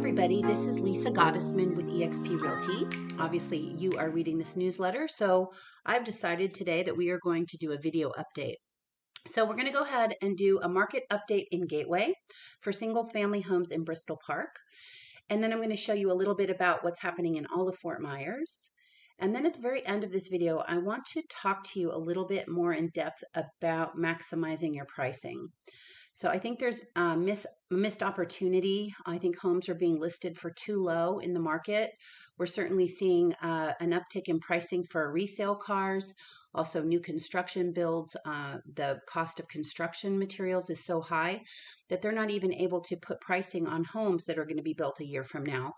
everybody, this is Lisa Gottesman with eXp Realty. Obviously, you are reading this newsletter, so I've decided today that we are going to do a video update. So we're going to go ahead and do a market update in Gateway for single family homes in Bristol Park. And then I'm going to show you a little bit about what's happening in all of Fort Myers. And then at the very end of this video, I want to talk to you a little bit more in depth about maximizing your pricing. So I think there's a missed opportunity. I think homes are being listed for too low in the market. We're certainly seeing an uptick in pricing for resale cars. Also, new construction builds, the cost of construction materials is so high that they're not even able to put pricing on homes that are going to be built a year from now.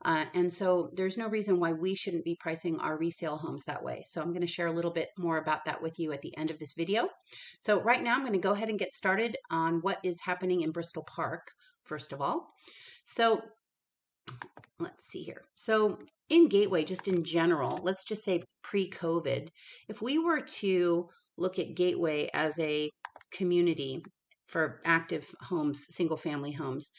And so there's no reason why we shouldn't be pricing our resale homes that way. So I'm going to share a little bit more about that with you at the end of this video. So right now I'm going to go ahead and get started on what is happening in Bristol Park, first of all. So let's see here. So in Gateway, just in general, let's just say pre-COVID, if we were to look at Gateway as a community for active homes, single family homes,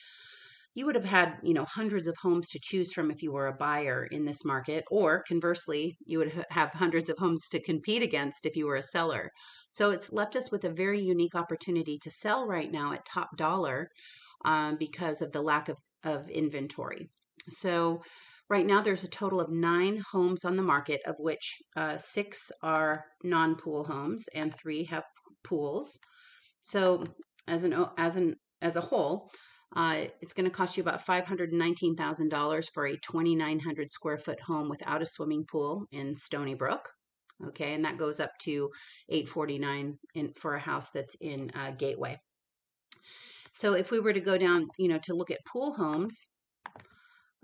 you would have had, hundreds of homes to choose from if you were a buyer in this market, or conversely, you would have hundreds of homes to compete against if you were a seller. So it's left us with a very unique opportunity to sell right now at top dollar because of the lack of inventory. So right now there's a total of 9 homes on the market, of which 6 are non-pool homes and 3 have pools. So as a whole, it's going to cost you about $519,000 for a 2,900 square foot home without a swimming pool in Stony Brook. Okay, and that goes up to $849 for a house that's in Gateway. So if we were to go down, to look at pool homes,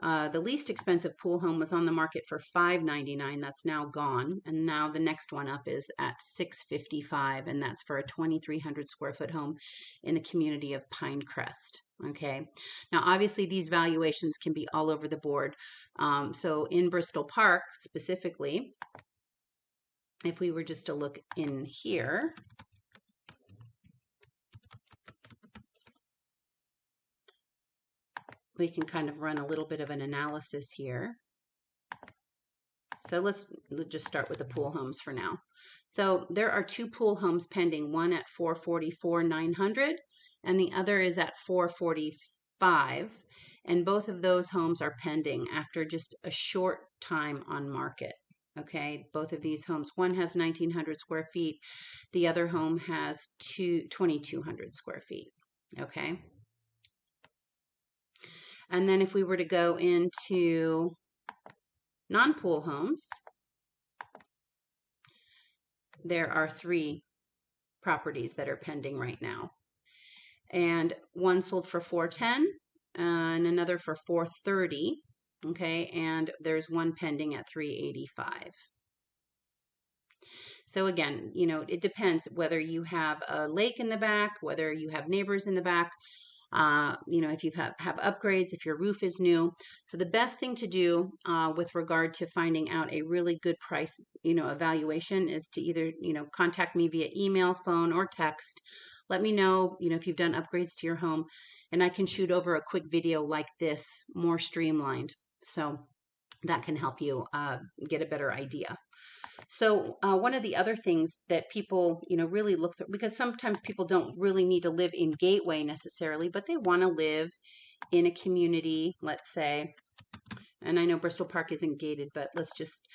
the least expensive pool home was on the market for $599. That's now gone, and now the next one up is at $655, and that's for a 2,300 square foot home in the community of Pinecrest. Okay, now obviously these valuations can be all over the board. So in Bristol Park specifically, if we were just to look in here, we can kind of run a little bit of an analysis here. So let's just start with the pool homes for now. So there are 2 pool homes pending, one at $444,900 and the other is at $445,000, and both of those homes are pending after just a short time on market. Okay, both of these homes, one has 1,900 square feet, the other home has 2,200 square feet. Okay. And then if we were to go into non-pool homes, there are 3 properties that are pending right now. And one sold for $410,000 and another for $430,000. Okay, and there's one pending at $385,000. So again, it depends whether you have a lake in the back, whether you have neighbors in the back. If you have upgrades, if your roof is new. So the best thing to do with regard to finding out a really good price, evaluation is to either, contact me via email, phone, or text. Let me know, if you've done upgrades to your home, and I can shoot over a quick video like this, more streamlined. So that can help you get a better idea. So one of the other things that people, really look through, because sometimes people don't really need to live in Gateway necessarily, but they want to live in a community, let's say, and I know Bristol Park isn't gated, but let's just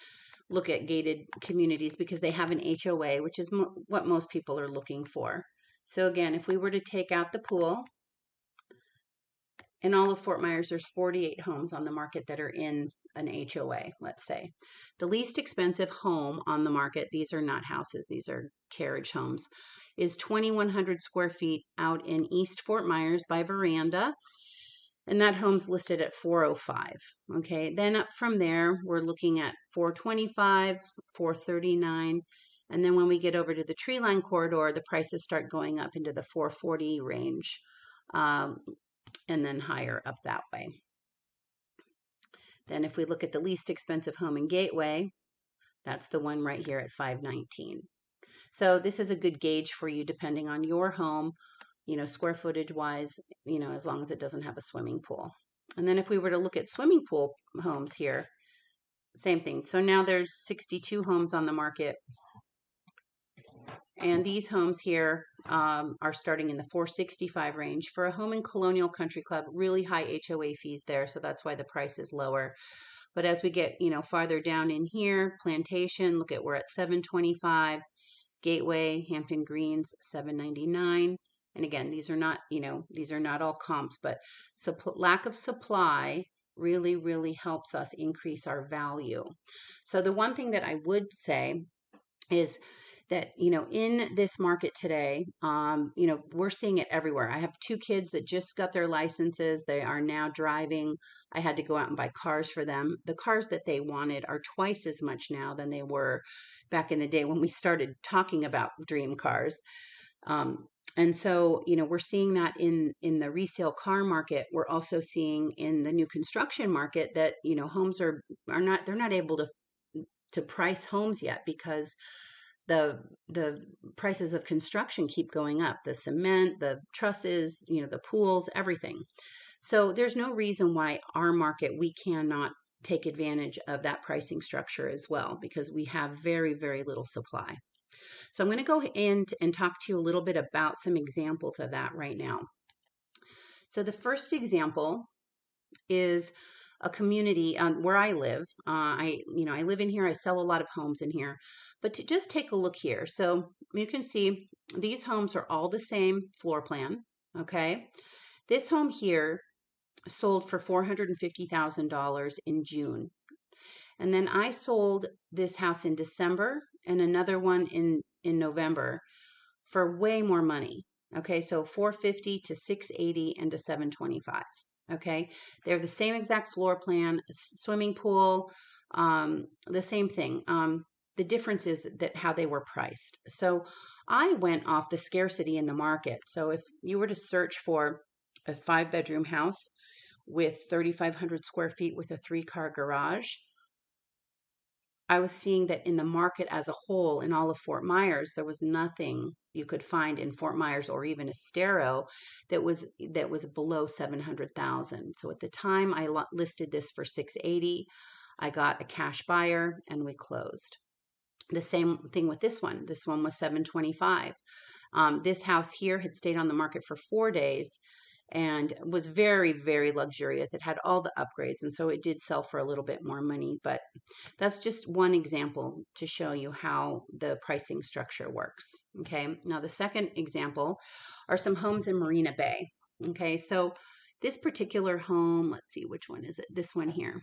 look at gated communities because they have an HOA, which is what most people are looking for. So again, if we were to take out the pool, in all of Fort Myers, there's 48 homes on the market that are in an HOA, let's say. The least expensive home on the market, these are not houses, these are carriage homes, is 2,100 square feet out in East Fort Myers by Veranda. And that home's listed at $405,000. Okay, then up from there, we're looking at $425,000, $439,000. And then when we get over to the Treeline corridor, the prices start going up into the $440,000 range. And then higher up that way. Then if we look at the least expensive home in Gateway, that's the one right here at $519,000. So this is a good gauge for you depending on your home, square footage wise, as long as it doesn't have a swimming pool. And then if we were to look at swimming pool homes here, same thing. So now there's 62 homes on the market. And these homes here are starting in the 465 range. For a home in Colonial Country Club, really high HOA fees there, so that's why the price is lower. But as we get, farther down in here, Plantation, look at we're at 725, Gateway, Hampton Greens, 799. And again, these are not, these are not all comps, but lack of supply really, really helps us increase our value. So the one thing that I would say is that in this market today, we're seeing it everywhere. I have two kids that just got their licenses. They are now driving. I had to go out and buy cars for them. The cars that they wanted are twice as much now than they were back in the day when we started talking about dream cars. And so, we're seeing that in the resale car market. We're also seeing in the new construction market that homes are not, they're not able to price homes yet because the prices of construction keep going up, the cement, the trusses, the pools, everything. So there's no reason why our market, we cannot take advantage of that pricing structure as well, because we have very, very little supply. So I'm going to go in and talk to you a little bit about some examples of that right now. So the first example is a community where I live. I live in here. I sell a lot of homes in here, but to just take a look here. So you can see these homes are all the same floor plan. Okay. This home here sold for $450,000 in June. And then I sold this house in December and another one in November for way more money. Okay. So 450 to 680 and to 725. Okay, they're the same exact floor plan, swimming pool, the same thing. The difference is that how they were priced. So I went off the scarcity in the market. So if you were to search for a 5-bedroom house with 3,500 square feet with a 3-car garage, I was seeing that in the market as a whole, in all of Fort Myers, there was nothing you could find in Fort Myers or even Estero that was below 700,000. So at the time I listed this for 680, I got a cash buyer and we closed. The same thing with this one. This one was 725. This house here had stayed on the market for 4 days and was very, very luxurious. It had all the upgrades, and so it did sell for a little bit more money, but that's just one example to show you how the pricing structure works. Okay, now the second example are some homes in Marina Bay. Okay, so this particular home, let's see, which one is it? This one here.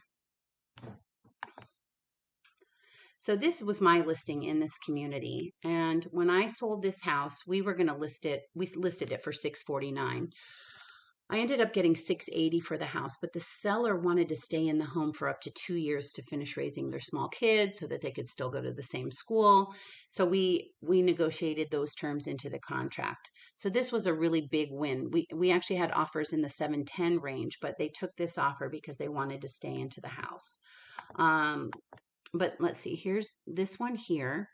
So this was my listing in this community. And when I sold this house, we listed it for $649. I ended up getting $680 for the house, but the seller wanted to stay in the home for up to 2 years to finish raising their small kids so that they could still go to the same school. So we negotiated those terms into the contract. So this was a really big win. We actually had offers in the 710 range, but they took this offer because they wanted to stay into the house. But let's see, here's this one here.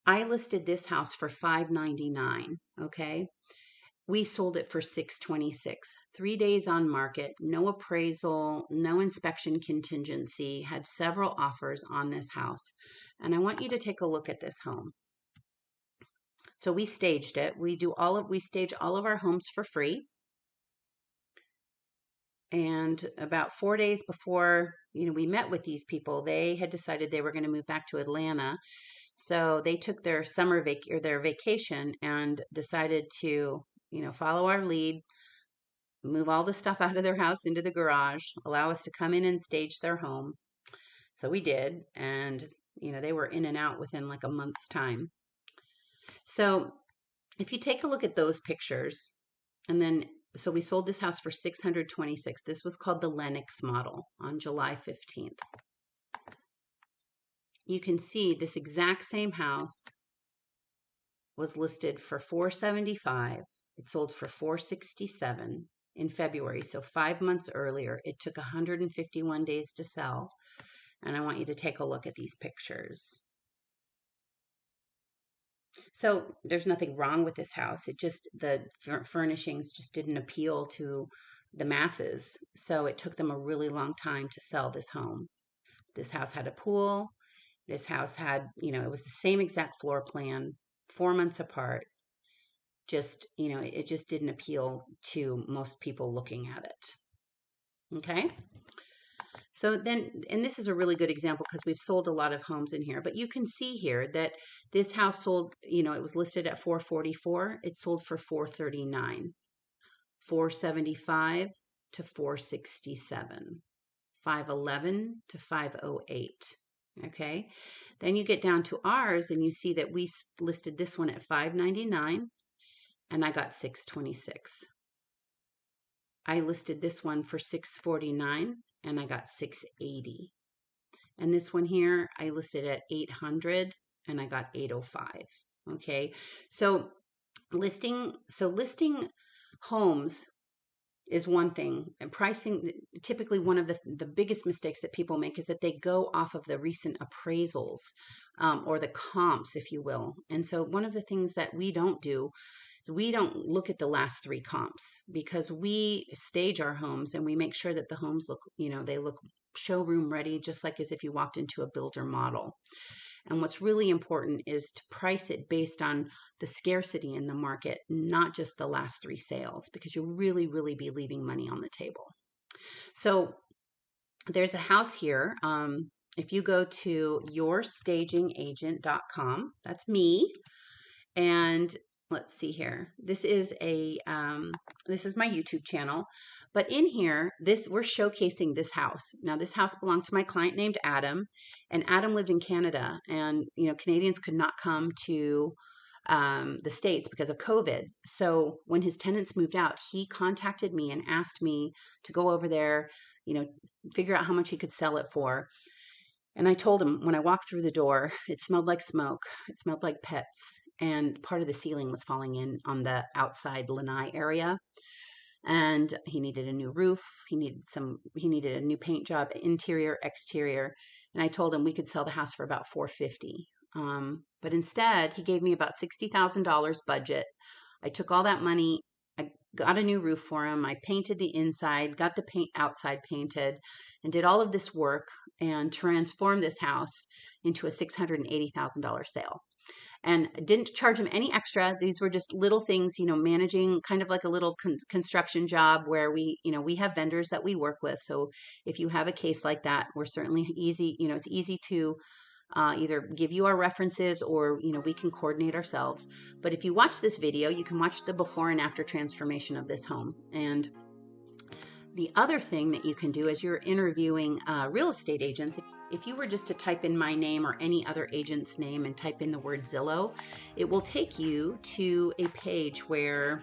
I listed this house for $599, okay? We sold it for $626. 3 days on market, no appraisal, no inspection contingency, had several offers on this house. And I want you to take a look at this home. So we staged it. We stage all of our homes for free. And about 4 days before, we met with these people, they had decided they were going to move back to Atlanta. So they took their their vacation and decided to, follow our lead, move all the stuff out of their house into the garage, allow us to come in and stage their home. So we did. And, they were in and out within like a month's time. So if you take a look at those pictures, and then, so we sold this house for $626. This was called the Lennox model on July 15th. You can see this exact same house was listed for $475. It sold for $467 in February, so 5 months earlier. It took 151 days to sell. And I want you to take a look at these pictures. So there's nothing wrong with this house. It just, the furnishings just didn't appeal to the masses. So it took them a really long time to sell this home. This house had a pool. This house had, it was the same exact floor plan, 4 months apart. Just, it just didn't appeal to most people looking at it. Okay. So then, and this is a really good example because we've sold a lot of homes in here, but you can see here that this house sold, it was listed at 444. It sold for 439, 475 to 467, 511 to 508. Okay. Then you get down to ours and you see that we listed this one at 599 and I got 626. I listed this one for 649 and I got 680. And this one here, I listed at 800 and I got 805. Okay. So listing homes is one thing, and pricing, typically one of the biggest mistakes that people make is that they go off of the recent appraisals, or the comps, if you will. And so one of the things that we don't do is we don't look at the last 3 comps, because we stage our homes and we make sure that the homes look, they look showroom ready, just like as if you walked into a builder model. And what's really important is to price it based on the scarcity in the market, not just the last 3 sales, because you'll really, really be leaving money on the table. So there's a house here. If you go to yourstagingagent.com, that's me. And let's see here. This is my YouTube channel, but in here, we're showcasing this house. Now, this house belonged to my client named Adam, and Adam lived in Canada, and Canadians could not come to the States because of COVID. So when his tenants moved out, he contacted me and asked me to go over there, figure out how much he could sell it for. And I told him, when I walked through the door, it smelled like smoke. It smelled like pets. And part of the ceiling was falling in on the outside lanai area. And he needed a new roof. He needed a new paint job, interior, exterior. And I told him we could sell the house for about $450. But instead, he gave me about $60,000 budget. I took all that money. I got a new roof for him. I painted the inside, got the paint outside painted, and did all of this work and transformed this house into a $680,000 sale. And didn't charge him any extra. These were just little things, managing kind of like a little construction job where we have vendors that we work with. So if you have a case like that, we're certainly easy, it's easy to either give you our references or, we can coordinate ourselves. But if you watch this video, you can watch the before and after transformation of this home. And the other thing that you can do as you're interviewing real estate agents, if you were just to type in my name or any other agent's name and type in the word Zillow, it will take you to a page where,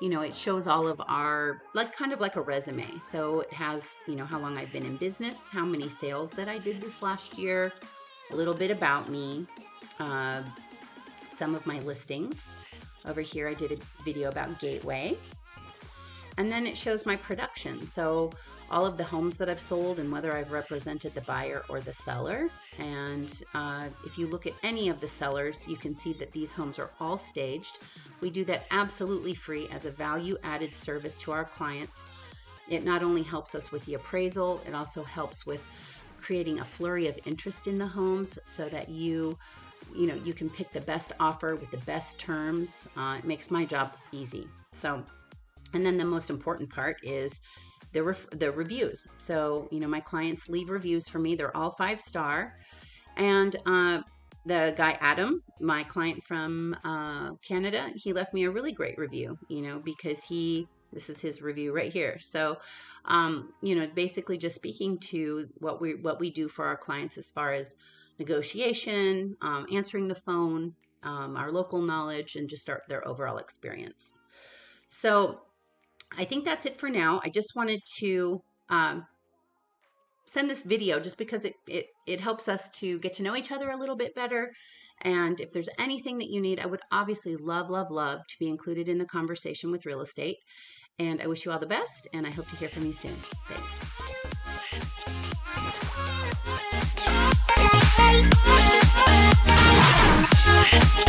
it shows all of our, kind of like a resume. So it has, how long I've been in business, how many sales that I did this last year, a little bit about me, some of my listings. Over here, I did a video about Gateway. And then it shows my production. So all of the homes that I've sold and whether I've represented the buyer or the seller. And if you look at any of the sellers, you can see that these homes are all staged. We do that absolutely free as a value-added service to our clients. It not only helps us with the appraisal, it also helps with creating a flurry of interest in the homes so that you can pick the best offer with the best terms. It makes my job easy. So, and then the most important part is the reviews. So, my clients leave reviews for me. They're all 5-star. And the guy, Adam, my client from Canada, he left me a really great review, because this is his review right here. So, basically just speaking to what we do for our clients as far as negotiation, answering the phone, our local knowledge, and just their overall experience. So I think that's it for now. I just wanted to send this video just because it helps us to get to know each other a little bit better. And if there's anything that you need, I would obviously love to be included in the conversation with real estate. And I wish you all the best, and I hope to hear from you soon. Thanks.